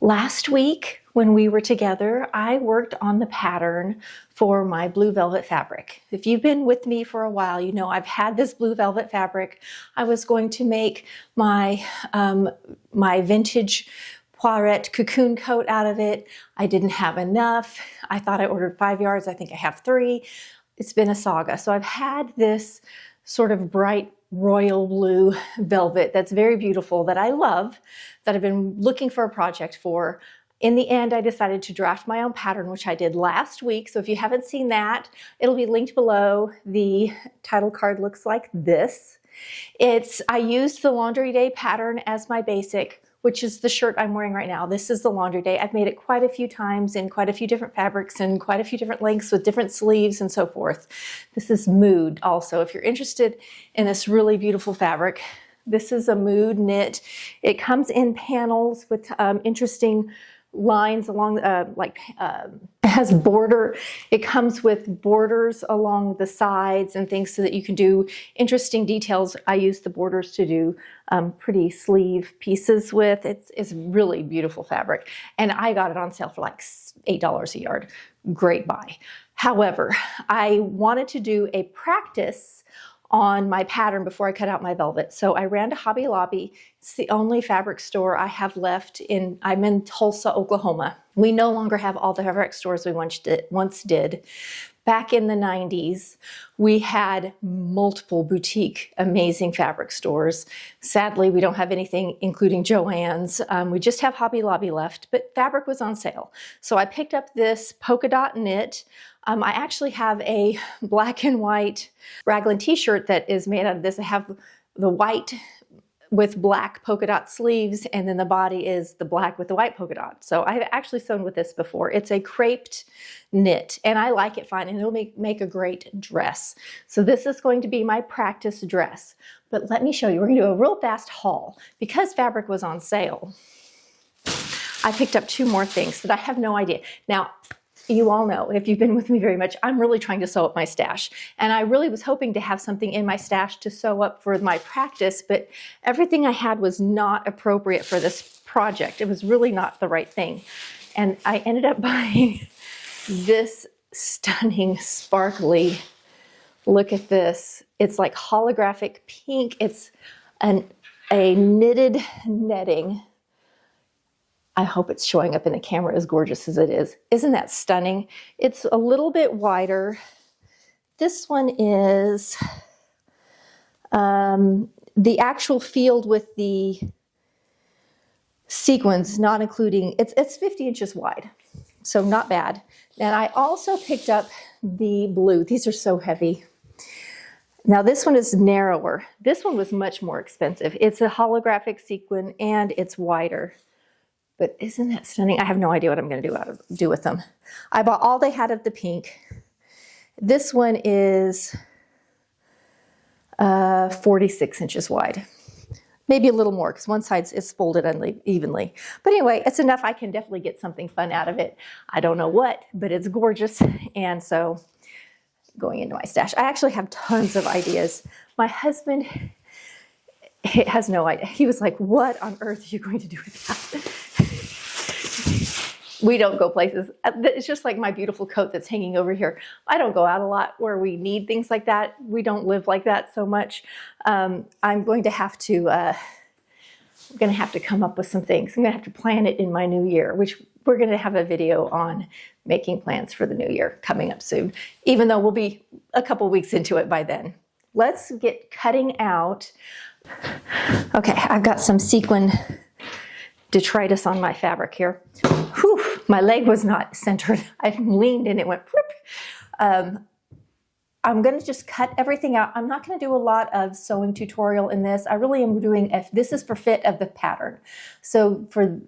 Last week when we were together, I worked on the pattern for my blue velvet fabric. If you've been with me for a while, you know I've had this blue velvet fabric. I was going to make my, my vintage Poirette cocoon coat out of it. I didn't have enough. I thought I ordered 5 yards. I think I have 3. It's been a saga. So I've had this sort of bright royal blue velvet that's very beautiful, that I love, that I've been looking for a project for. In the end, I decided to draft my own pattern, which I did last week. So if you haven't seen that, it'll be linked below. The title card looks like this. I used the Laundry Day pattern as my basic, which is the shirt I'm wearing right now. This is the Laundry Day. I've made it quite a few times in quite a few different fabrics and quite a few different lengths with different sleeves and so forth. This is Mood also. If you're interested in this really beautiful fabric, this is a Mood knit. It comes in panels with interesting lines along, it has border. It comes with borders along the sides and things so that you can do interesting details. I use the borders to do pretty sleeve pieces with. It's really beautiful fabric. And I got it on sale for like $8 a yard. Great buy. However, I wanted to do a practice on my pattern before I cut out my velvet. So I ran to Hobby Lobby. It's the only fabric store I have left I'm in Tulsa, Oklahoma. We no longer have all the fabric stores we once did. Back in the 90s, we had multiple boutique, amazing fabric stores. Sadly, we don't have anything, including Joann's. We just have Hobby Lobby left, but fabric was on sale. So I picked up this polka dot knit. I actually have a black and white raglan t-shirt that is made out of this. I have the white with black polka dot sleeves, and then the body is the black with the white polka dot. So I've actually sewn with this before. It's a creped knit, and I like it fine, and it'll make a great dress. So this is going to be my practice dress. But let me show you. We're going to do a real fast haul. Because fabric was on sale, I picked up 2 more things that I have no idea. Now, you all know, if you've been with me very much, I'm really trying to sew up my stash. And I really was hoping to have something in my stash to sew up for my practice, but everything I had was not appropriate for this project. It was really not the right thing. And I ended up buying this stunning, sparkly, look at this. It's like holographic pink. It's a knitted netting. I hope it's showing up in the camera as gorgeous as it is. Isn't that stunning? It's a little bit wider. This one is the actual field with the sequins, not including, it's 50 inches wide, so not bad. And I also picked up the blue. These are so heavy. Now this one is narrower. This one was much more expensive. It's a holographic sequin and it's wider. But isn't that stunning? I have no idea what I'm going to do with them. I bought all they had of the pink. This one is 46 inches wide. Maybe a little more because one side is folded unevenly. But anyway, it's enough. I can definitely get something fun out of it. I don't know what, but it's gorgeous. And so going into my stash, I actually have tons of ideas. My husband has no idea. He was like, what on earth are you going to do with that? We don't go places. It's just like my beautiful coat that's hanging over here. I don't go out a lot where we need things like that. We don't live like that so much. I'm going to have to come up with some things. I'm going to have to plan it in my new year, which we're going to have a video on making plans for the new year coming up soon, even though we'll be a couple weeks into it by then. Let's get cutting out. Okay, I've got some sequin detritus on my fabric here. Whew, my leg was not centered. I leaned and it went whoop. I'm going to just cut everything out. I'm not going to do a lot of sewing tutorial in this. I really am doing, this is for fit of the pattern. So for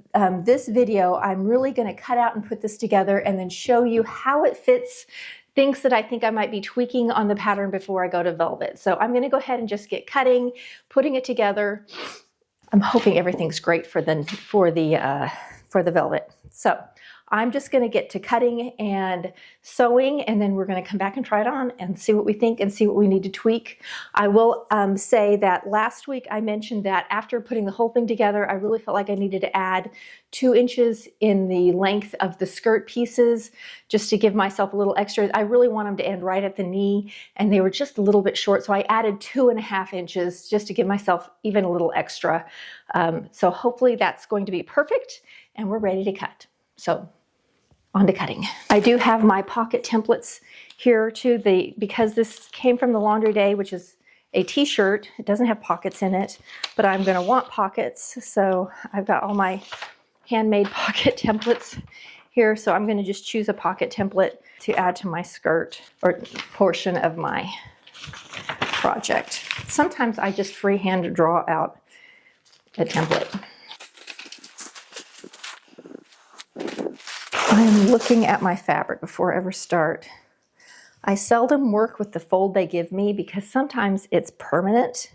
this video, I'm really going to cut out and put this together and then show you how it fits, things that I think I might be tweaking on the pattern before I go to velvet. So I'm going to go ahead and just get cutting, putting it together. I'm hoping everything's great for the velvet. So I'm just going to get to cutting and sewing, and then we're going to come back and try it on and see what we think and see what we need to tweak. I will say that last week I mentioned that after putting the whole thing together, I really felt like I needed to add 2 inches in the length of the skirt pieces just to give myself a little extra. I really want them to end right at the knee, and they were just a little bit short, so I added 2.5 inches just to give myself even a little extra. So hopefully that's going to be perfect, and we're ready to cut. So on to cutting. I do have my pocket templates here too. Because this came from the laundry day, which is a t-shirt. It doesn't have pockets in it, but I'm going to want pockets. So I've got all my handmade pocket templates here. So I'm going to just choose a pocket template to add to my skirt or portion of my project. Sometimes I just freehand draw out a template. I am looking at my fabric before I ever start. I seldom work with the fold they give me because sometimes it's permanent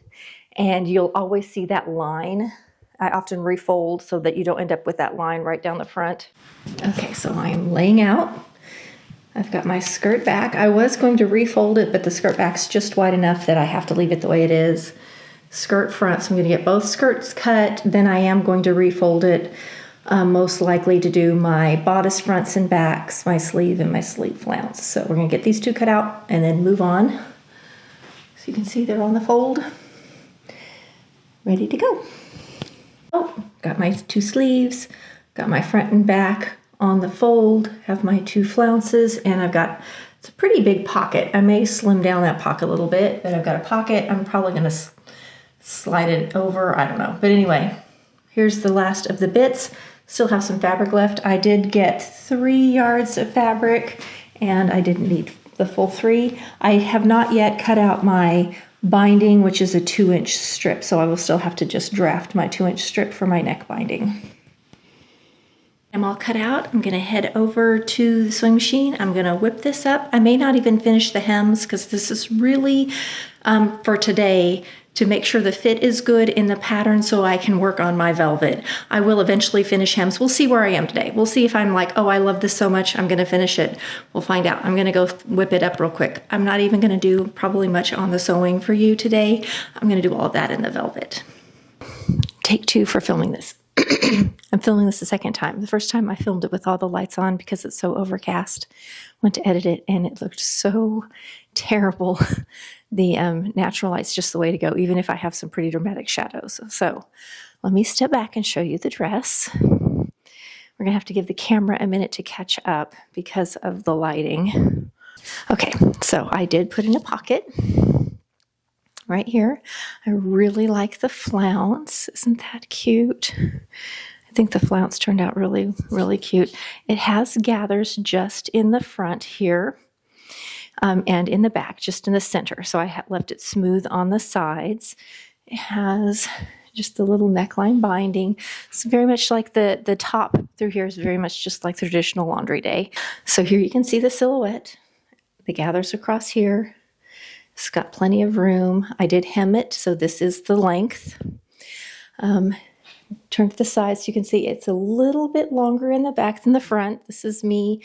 and you'll always see that line. I often refold so that you don't end up with that line right down the front. Okay, so I am laying out. I've got my skirt back. I was going to refold it, but the skirt back's just wide enough that I have to leave it the way it is. Skirt front, so I'm going to get both skirts cut. Then I am going to refold it. Most likely to do my bodice fronts and backs, my sleeve and my sleeve flounce. So we're going to get these 2 cut out and then move on. So you can see they're on the fold. Ready to go. Oh, got my 2 sleeves, got my front and back on the fold, have my 2 flounces, and it's a pretty big pocket. I may slim down that pocket a little bit, but I've got a pocket. I'm probably going to slide it over. I don't know. But anyway, here's the last of the bits. Still have some fabric left. I did get 3 yards of fabric and I didn't need the full 3. I have not yet cut out my binding, which is a 2-inch strip, so I will still have to just draft my 2-inch strip for my neck binding. I'm all cut out. I'm gonna head over to the sewing machine. I'm gonna whip this up. I may not even finish the hems because this is really for today to make sure the fit is good in the pattern so I can work on my velvet. I will eventually finish hems. We'll see where I am today. We'll see if I'm like, oh, I love this so much, I'm gonna finish it. We'll find out. I'm gonna go whip it up real quick. I'm not even gonna do probably much on the sewing for you today. I'm gonna do all of that in the velvet. Take 2 for filming this. I'm filming this the second time. The first time I filmed it with all the lights on because it's so overcast. Went to edit it and it looked so terrible. The natural light's just the way to go, even if I have some pretty dramatic shadows. So let me step back and show you the dress. We're gonna have to give the camera a minute to catch up because of the lighting. Okay, so I did put in a pocket right here. I really like the flounce. Isn't that cute? I think the flounce turned out really, really cute. It has gathers just in the front here. And in the back, just in the center. So I left it smooth on the sides. It has just the little neckline binding. It's very much like the top through here is very much just like the traditional laundry day. So here you can see the silhouette. The gathers across here. It's got plenty of room. I did hem it, so this is the length. Turn to the sides, so you can see it's a little bit longer in the back than the front. This is me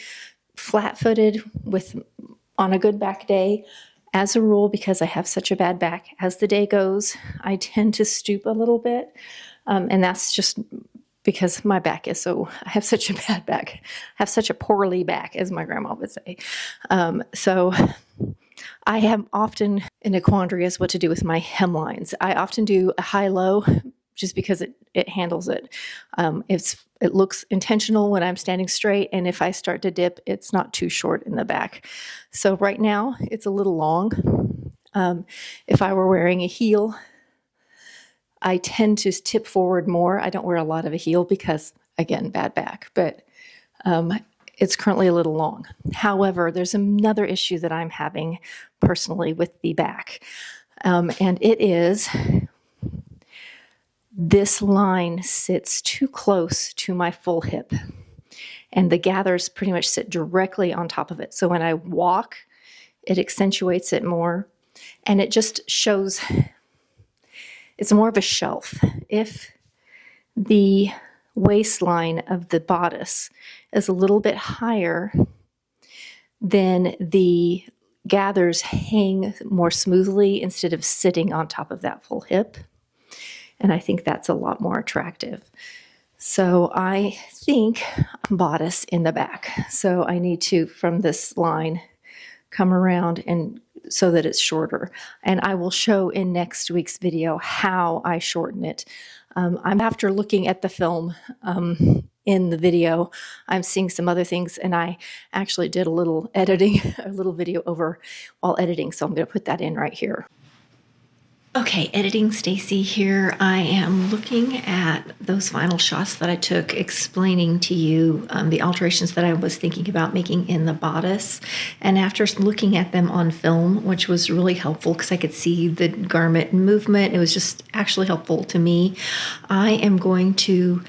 flat-footed on a good back day. As a rule, because I have such a bad back, as the day goes, I tend to stoop a little bit. And that's just because my back is I have such a bad back. I have such a poorly back, as my grandma would say. So I am often in a quandary as what to do with my hemlines. I often do a high-low just because it handles it. It looks intentional when I'm standing straight, and if I start to dip, it's not too short in the back. So right now, it's a little long. If I were wearing a heel, I tend to tip forward more. I don't wear a lot of a heel because, again, bad back, but it's currently a little long. However, there's another issue that I'm having personally with the back, and it is this line sits too close to my full hip, and the gathers pretty much sit directly on top of it. So when I walk, it accentuates it more, and it just shows, it's more of a shelf. If the waistline of the bodice is a little bit higher, then the gathers hang more smoothly instead of sitting on top of that full hip. And I think that's a lot more attractive. So I think bodice in the back. So I need to, from this line, come around and so that it's shorter. And I will show in next week's video how I shorten it. I'm after looking at the film in the video, I'm seeing some other things, and I actually did a little editing, a little video over while editing. So I'm going to put that in right here. Okay, editing Stacy here. I am looking at those final shots that I took explaining to you the alterations that I was thinking about making in the bodice. And after looking at them on film, which was really helpful because I could see the garment movement, it was just actually helpful to me. I am going to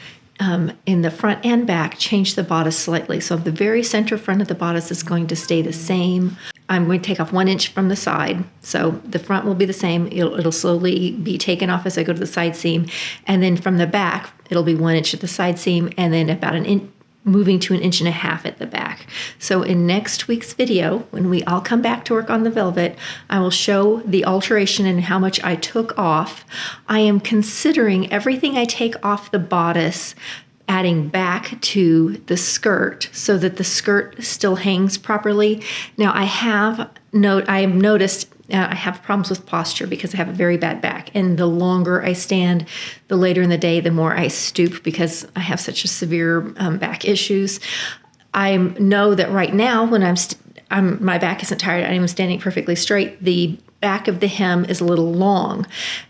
in the front and back, change the bodice slightly. So the very center front of the bodice is going to stay the same. I'm going to take off 1 inch from the side. So the front will be the same. It'll slowly be taken off as I go to the side seam. And then from the back, it'll be 1 inch at the side seam and then about an inch, moving to 1.5 inches at the back. So in next week's video, when we all come back to work on the velvet, I will show the alteration and how much I took off. I am considering everything I take off the bodice adding back to the skirt so that the skirt still hangs properly. Now I have noticed I have problems with posture because I have a very bad back. And the longer I stand, the later in the day, the more I stoop because I have such a severe back issues. I know that right now when my back isn't tired, I'm standing perfectly straight. The back of the hem is a little long.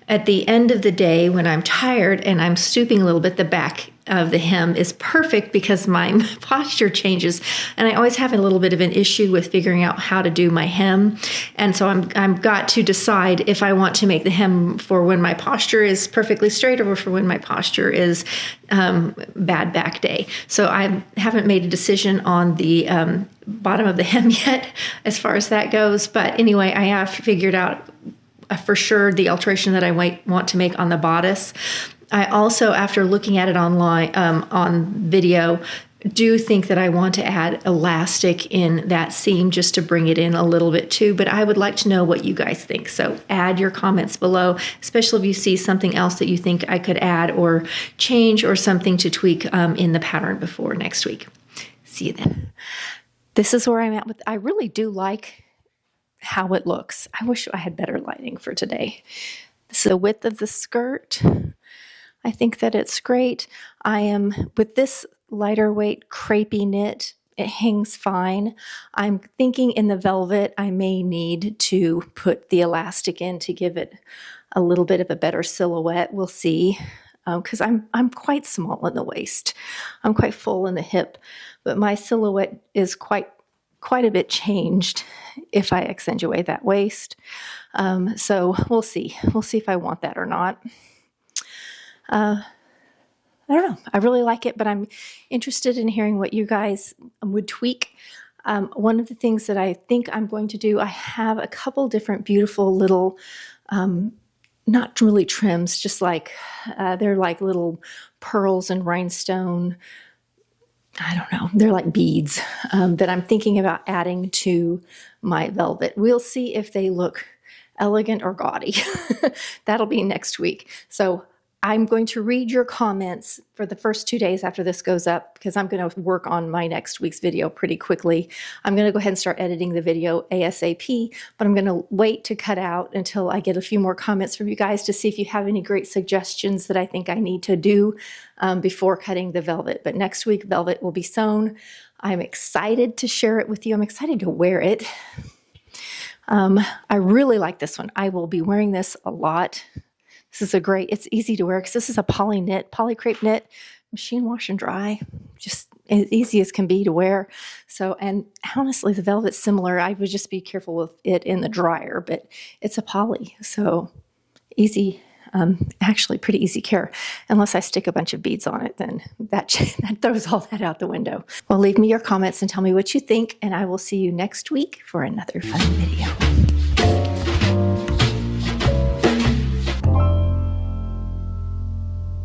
At the end of the day, when I'm tired and I'm stooping a little bit, the back of the hem is perfect because my posture changes. And I always have a little bit of an issue with figuring out how to do my hem. And so I've got to decide if I want to make the hem for when my posture is perfectly straight or for when my posture is bad back day. So I haven't made a decision on the bottom of the hem yet as far as that goes. But anyway, I have figured out for sure the alteration that I want to make on the bodice. I also, after looking at it online on video, do think that I want to add elastic in that seam just to bring it in a little bit too, but I would like to know what you guys think. So add your comments below, especially if you see something else that you think I could add or change or something to tweak in the pattern before next week. See you then. This is where I'm at with, I really do like how it looks. I wish I had better lighting for today. This is the width of the skirt. I think that it's great. I am, with this lighter weight crepey knit, it hangs fine. I'm thinking in the velvet, I may need to put the elastic in to give it a little bit of a better silhouette. We'll see, because I'm quite small in the waist. I'm quite full in the hip, but my silhouette is quite a bit changed if I accentuate that waist. So we'll see. We'll see if I want that or not. I don't know. I really like it, but I'm interested in hearing what you guys would tweak. One of the things that I think I'm going to do, I have a couple different beautiful little, not really trims, just like, they're like little pearls and rhinestone. I don't know. They're like beads that I'm thinking about adding to my velvet. We'll see if they look elegant or gaudy. That'll be next week. So I'm going to read your comments for the first 2 days after this goes up because I'm going to work on my next week's video pretty quickly. I'm going to go ahead and start editing the video ASAP, but I'm going to wait to cut out until I get a few more comments from you guys to see if you have any great suggestions that I think I need to do before cutting the velvet. But next week, velvet will be sewn. I'm excited to share it with you. I'm excited to wear it. I really like this one. I will be wearing this a lot. This is it's easy to wear because this is a poly crepe knit, machine wash and dry, just as easy as can be to wear. So, and honestly, the velvet's similar. I would just be careful with it in the dryer, but it's a poly, so easy, actually pretty easy care. Unless I stick a bunch of beads on it, then that throws all that out the window. Well, leave me your comments and tell me what you think, and I will see you next week for another fun video.